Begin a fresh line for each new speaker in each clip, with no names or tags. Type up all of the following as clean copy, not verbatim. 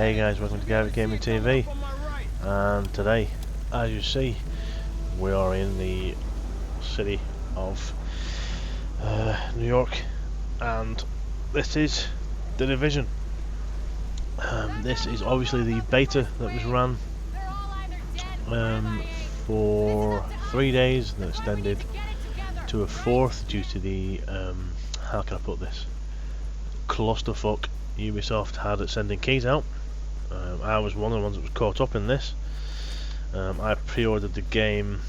Hey guys, welcome to Gavit Gaming TV, and today, as you see, we are in the city of New York, and this is The Division. This is obviously the beta that was run for 3 days, and extended to a fourth due to the, how can I put this, clusterfuck Ubisoft had at sending keys out. I was one of the ones that was caught up in this. I pre-ordered the game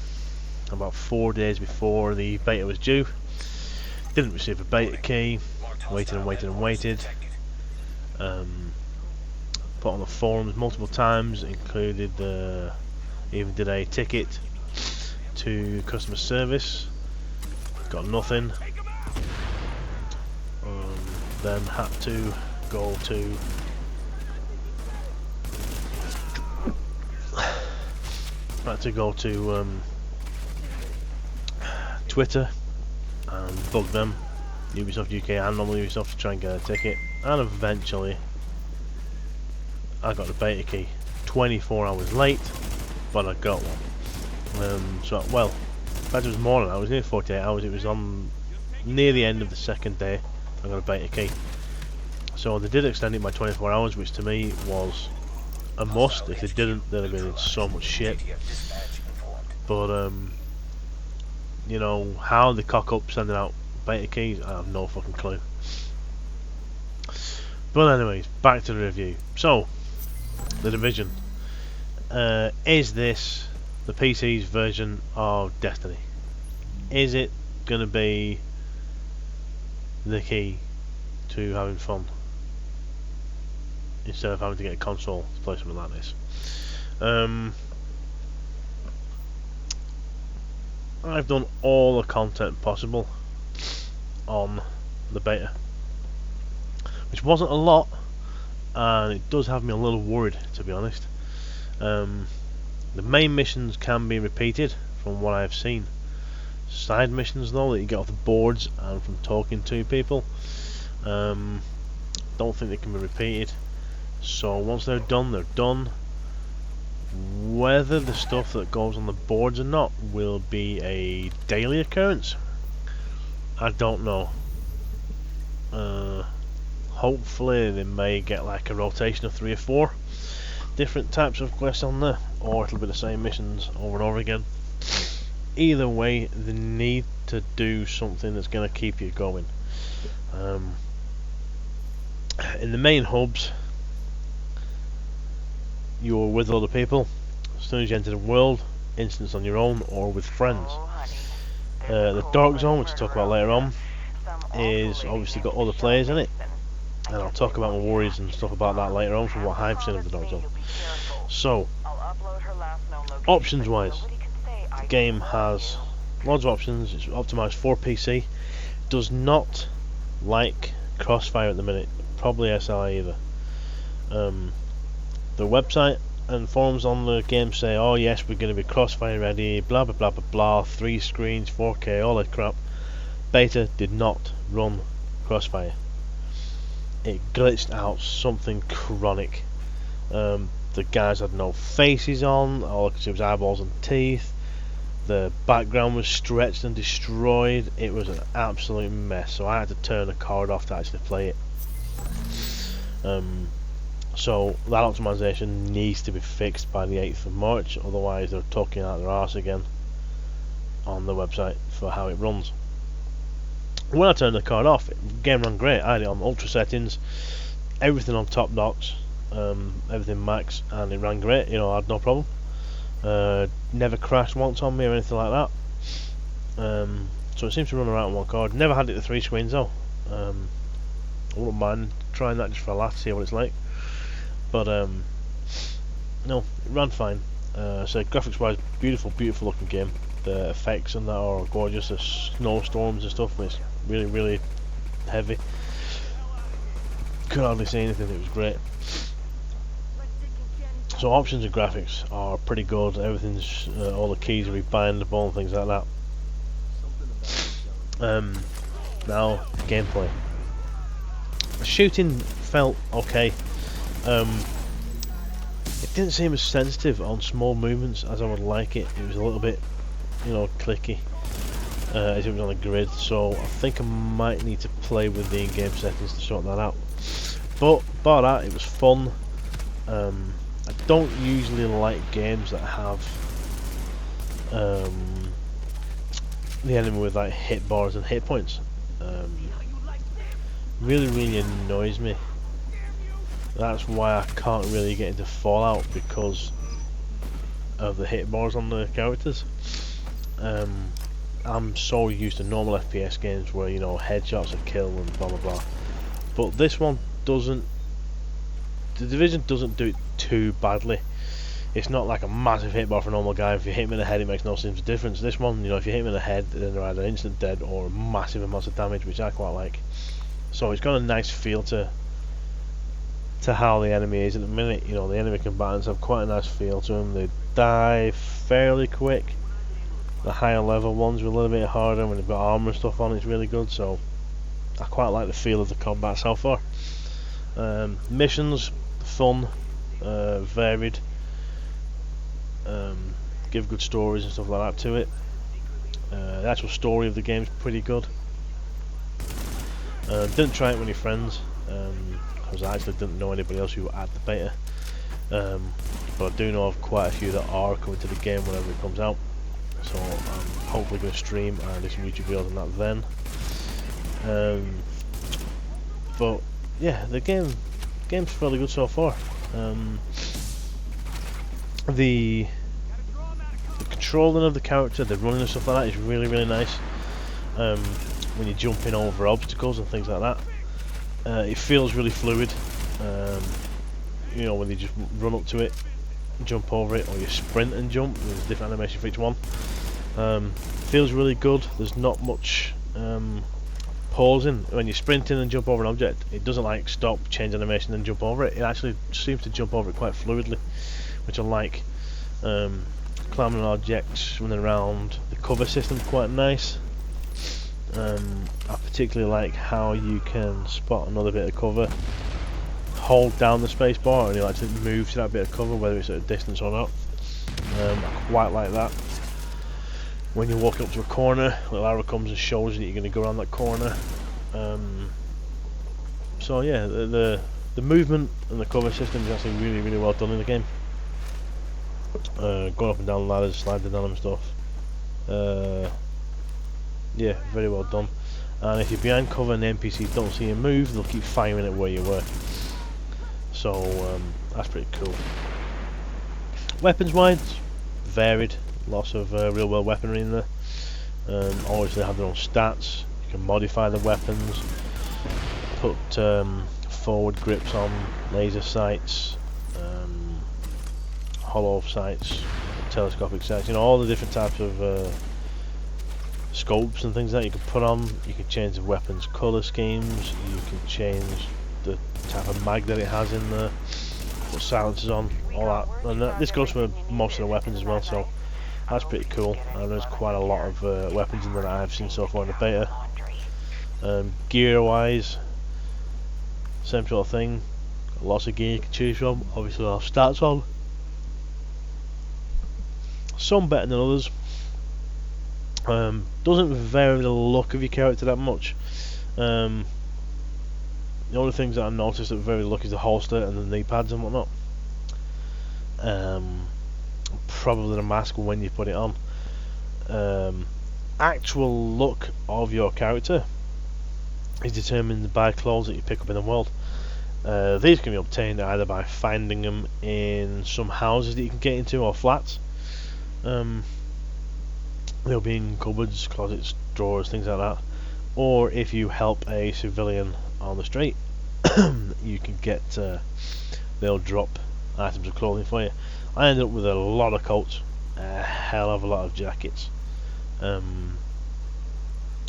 about 4 days before the beta was due. Didn't receive a beta key. Waited and waited and waited. Put on the forums multiple times. Included even did a ticket to customer service. Got nothing. Then had to go to Twitter and bug them, Ubisoft UK and normal Ubisoft, to try and get a ticket, and eventually I got the beta key 24 hours late, but I got one. So, well, in fact it was more than that, it was nearly 48 hours, it was on near the end of the second day I got a beta key. So they did extend it by 24 hours, which to me was a must. If they didn't, they'd have been in so much shit. But you know, how they cock up sending out beta keys, I have no fucking clue. But anyways, back to the review. So, The Division. Is this the PC's version of Destiny? Is it gonna be the key to having fun, instead of having to get a console to play something like this? I've done all the content possible on the beta, which wasn't a lot, and it does have me a little worried, to be honest. The main missions can be repeated from what I've seen. Side missions though, that you get off the boards and from talking to people, don't think they can be repeated. So once they're done, they're done. Whether the stuff that goes on the boards or not will be a daily occurrence, I don't know. Hopefully they may get like a rotation of 3 or 4 different types of quests on there, or it'll be the same missions over and over again. Either way, they need to do something that's going to keep you going. In the main hubs, you're with other people. As soon as you enter the world, instance on your own or with friends. The Dark Zone, which I'll talk about later on, is obviously got other players in it, and I'll talk about my worries and stuff about that later on from what I've seen of the Dark Zone. So, options wise, the game has loads of options. It's optimised for PC. Does not like Crossfire at the minute, probably SLI either. The website and forums on the game say, oh yes, we're going to be Crossfire ready, blah blah blah blah blah, 3 screens, 4K, all that crap. Beta did not run Crossfire. It glitched out something chronic. The guys had no faces on, all I could see was eyeballs and teeth. The background was stretched and destroyed. It was an absolute mess, so I had to turn the card off to actually play it. So that optimization needs to be fixed by the 8th of March, otherwise they're talking out their arse again on the website for how it runs. When I turned the card off, the game ran great. I had it on ultra settings, everything on top docs, everything max, and it ran great. You know, I had no problem. Never crashed once on me or anything like that. So it seems to run around on one card. Never had it to 3 screens though. I wouldn't mind trying that just for a laugh to see what it's like. But no, it ran fine. So graphics wise, beautiful looking game. The effects and that are gorgeous. The snowstorms and stuff, it's really, really heavy. Could hardly see anything, it was great. So options and graphics are pretty good. Everything's, all the keys are rebindable and things like that. Now, gameplay. The shooting felt okay. it didn't seem as sensitive on small movements as I would like it. It was a little bit, clicky as it was on the grid. So I think I might need to play with the in-game settings to sort that out. But bar that, it was fun. I don't usually like games that have the enemy with like hit bars and hit points. Really annoys me. That's why I can't really get into Fallout, because of the hit bars on the characters. I'm so used to normal FPS games where headshots are kill and blah blah blah. But this one doesn't. The Division doesn't do it too badly. It's not like a massive hit bar for a normal guy. If you hit him in the head, it makes no sense of difference. This one, if you hit him in the head, then they're either instant dead or massive amounts of damage, which I quite like. So it's got a nice feel to how the enemy is at the minute. The enemy combatants have quite a nice feel to them. They die fairly quick. The higher level ones are a little bit harder when they've got armor and stuff on. It's really good. So I quite like the feel of the combat so far. Missions, fun, varied. Give good stories and stuff like that to it. The actual story of the game's pretty good. Didn't try it with any friends, because I actually didn't know anybody else who had the beta. But I do know of quite a few that are coming to the game whenever it comes out. So I'm hopefully going to stream and do some YouTube videos on that then. But yeah, the game's fairly good so far. The controlling of the character, the running and stuff like that is really nice. When you're jumping over obstacles and things like that, it feels really fluid. When you just run up to it, jump over it, or you sprint and jump, there's a different animation for each one. Feels really good. There's not much pausing. When you're sprinting and jump over an object, it doesn't like stop, change animation and jump over it. It actually seems to jump over it quite fluidly, which I like. Climbing on objects, running around. The cover system's quite nice. I particularly like how you can spot another bit of cover, hold down the space bar, and you like to move to that bit of cover, whether it's at a distance or not. I quite like that. When you're walking up to a corner, a little arrow comes and shows you that you're going to go around that corner. So yeah, the movement and the cover system is actually really well done in the game. Going up and down ladders, sliding down them and stuff. Yeah, very well done. And if you're behind cover and the NPCs don't see you move, they'll keep firing at where you were. So that's pretty cool. Weapons wise, varied. Lots of real world weaponry in there. Obviously they have their own stats. You can modify the weapons, put forward grips on, laser sights, hollow sights, telescopic sights, all the different types of scopes and things that you can put on. You can change the weapons colour schemes, you can change the type of mag that it has in there, put silencers on, all that. And this goes for most of the weapons as well, so that's pretty cool. And there's quite a lot of weapons in there that I've seen so far in the beta. Gear wise, same sort of thing. Got lots of gear you can choose from. Obviously I'll have stats on. Some better than others. Doesn't vary the look of your character that much. The only things that I noticed that vary the look is the holster and the knee pads and whatnot. Probably the mask when you put it on. Actual look of your character is determined by clothes that you pick up in the world. These can be obtained either by finding them in some houses that you can get into or flats. They'll be in cupboards, closets, drawers, things like that. Or if you help a civilian on the street, you can get, they'll drop items of clothing for you. I ended up with a lot of coats, a hell of a lot of jackets, a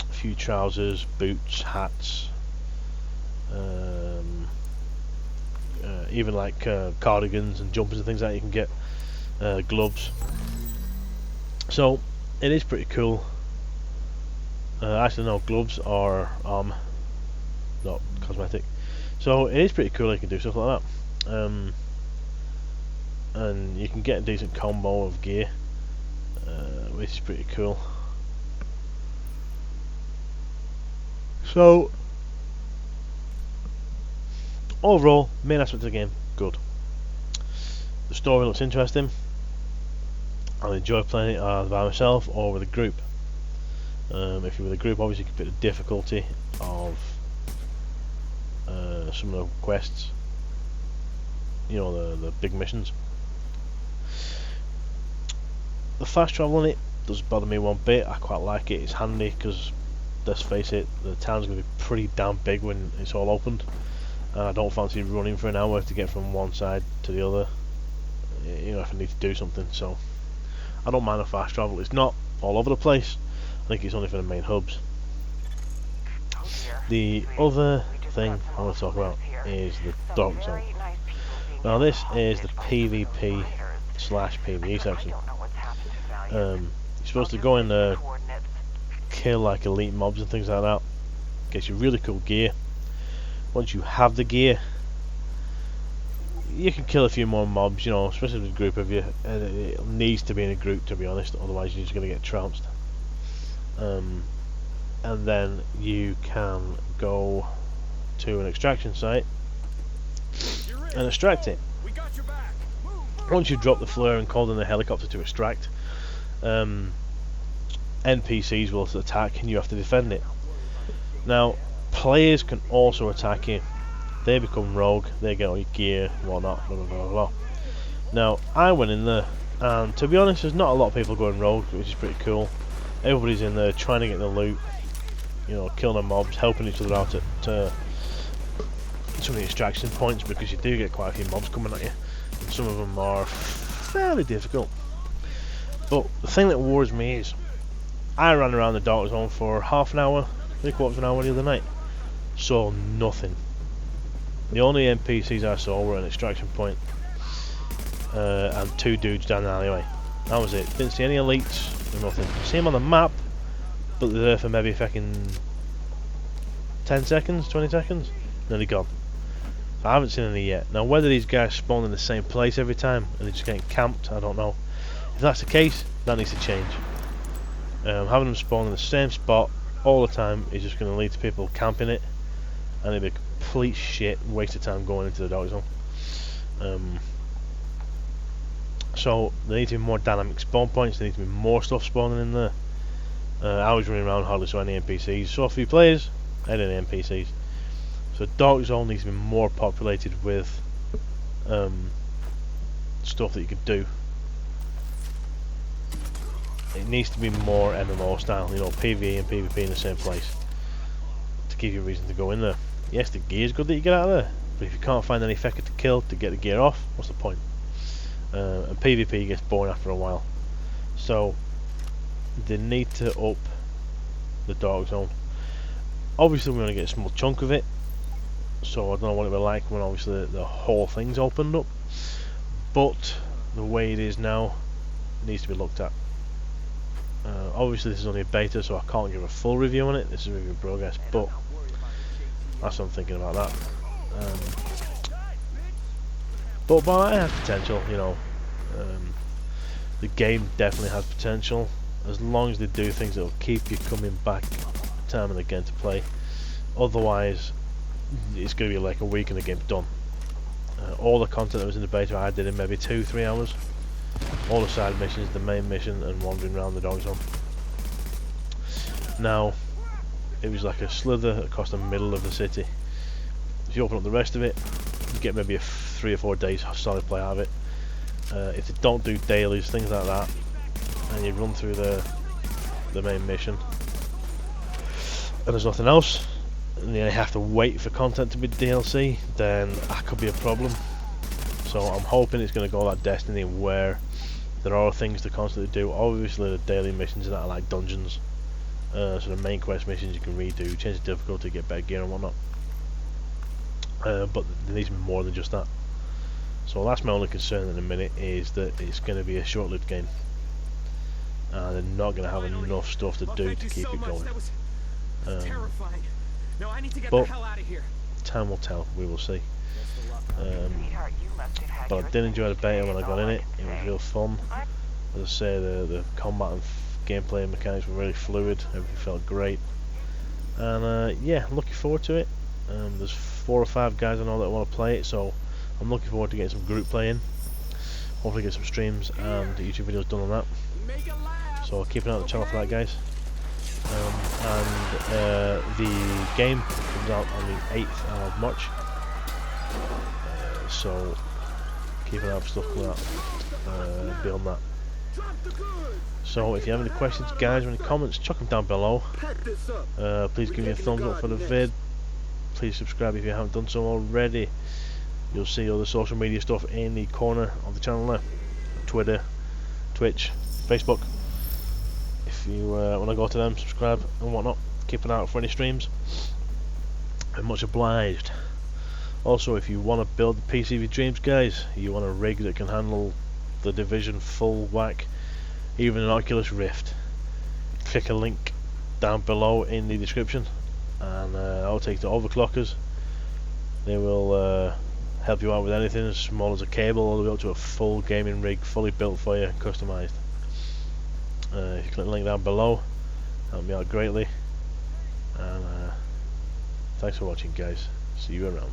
few trousers, boots, hats, even like cardigans and jumpers and things like that you can get, gloves. So it is pretty cool. Actually no, gloves are not cosmetic. So it is pretty cool, you can do stuff like that. and you can get a decent combo of gear, which is pretty cool. So overall, main aspect of the game, good. The story looks interesting. I'll enjoy playing it either by myself or with a group. If you're with a group, obviously you can pick the difficulty of some of the quests, you know, the big missions. The fast travel in it doesn't bother me one bit. I quite like it. It's handy because, let's face it, the town's going to be pretty damn big when it's all opened, and I don't fancy running for an hour to get from one side to the other, you know, if I need to do something. So I don't mind the fast travel. It's not all over the place. I think it's only for the main hubs. The other thing I want to talk about is the Dark Zone. Now this is the PvP/PvE section. You're supposed to go in there, kill like elite mobs and things like that. Gets you really cool gear. Once you have the gear, you can kill a few more mobs, you know, especially with a group of you. And it needs to be in a group, to be honest, otherwise you're just going to get trounced. And then you can go to an extraction site and extract it. Once you drop the flare and call in the helicopter to extract, NPCs will attack and you have to defend it. Now, players can also attack you. They become rogue, they get all your gear, whatnot, blah blah blah blah. Now, I went in there, and to be honest, there's not a lot of people going rogue, which is pretty cool. Everybody's in there trying to get the loot, you know, killing the mobs, helping each other out at some of the extraction points, because you do get quite a few mobs coming at you, and some of them are fairly difficult. But the thing that worries me is, I ran around the Dark Zone for half an hour, 3/4 of an hour the other night, saw nothing. The only NPCs I saw were an extraction point, and two dudes down the alleyway. That was it. Didn't see any elites or nothing. See them on the map, but they're there for maybe fucking 10 seconds, 20 seconds, then they're gone. So I haven't seen any yet. Now whether these guys spawn in the same place every time and they're just getting camped, I don't know. If that's the case, that needs to change. Having them spawn in the same spot all the time is just going to lead to people camping it, and it'll be complete shit, waste of time going into the Dark Zone. So there needs to be more dynamic spawn points, there needs to be more stuff spawning in there. I was running around, hardly saw any NPCs, saw a few players, and any NPCs. So Dark Zone needs to be more populated with stuff that you could do. It needs to be more MMO style, you know, PvE and PvP in the same place, to give you a reason to go in there. Yes, the gear's good that you get out of there, but if you can't find any fecker to kill to get the gear off, what's the point? And PvP gets boring after a while. So they need to up the Dark Zone. Obviously we're going to get a small chunk of it, so I don't know what it'll be like when obviously the whole thing's opened up, but the way it is now needs to be looked at. Obviously this is only a beta, so I can't give a full review on it. This is a review in progress, but that's what I'm thinking about that. But it has potential, you know. The game definitely has potential, as long as they do things that will keep you coming back time and again to play. Otherwise, it's going to be like a week and the game's done. All the content that was in the beta I did in maybe 2-3 hours. All the side missions, the main mission, and wandering around the Dark Zone. Now, it was like a slither across the middle of the city. If you open up the rest of it, you get maybe 3 or 4 days solid play out of it. If they don't do dailies, things like that, and you run through the main mission, and there's nothing else, and then you have to wait for content to be DLC, then that could be a problem. So I'm hoping it's going to go like Destiny, where there are things to constantly do. Obviously the daily missions that are like dungeons, so the main quest missions you can redo, change the difficulty, get better gear and whatnot. But there needs to be more than just that. So that's my only concern in a minute, is that it's going to be a short-lived game, and they're not going to have enough stuff to do to keep it going. But time will tell, we will see. But I did enjoy the beta when I got in it. It was real fun. As I say, the combat and gameplay mechanics were really fluid. Everything felt great. And yeah, looking forward to it. There's 4 or 5 guys I know that want to play it, so I'm looking forward to getting some group play in. Hopefully get some streams and YouTube videos done on that. So keep an eye on the channel for that, guys. The game comes out on the 8th of March. So keep an eye out for stuff like that beyond that. So if you have any questions, guys, or any comments, chuck them down below. Please give me a thumbs up for the vid. Please subscribe if you haven't done so already. You'll see all the social media stuff in the corner of the channel there. Twitter, Twitch, Facebook. If you want to go to them, subscribe and whatnot. Keep an eye out for any streams. I'm much obliged. Also, if you want to build the PC of your dreams, guys, you want a rig that can handle the Division full whack, even an Oculus Rift, click a link down below in the description, and I'll take the overclockers. They will help you out with anything as small as a cable all the way up to a full gaming rig, fully built for you, customized. If you click the link down below, help me out greatly. And thanks for watching, guys. See you around.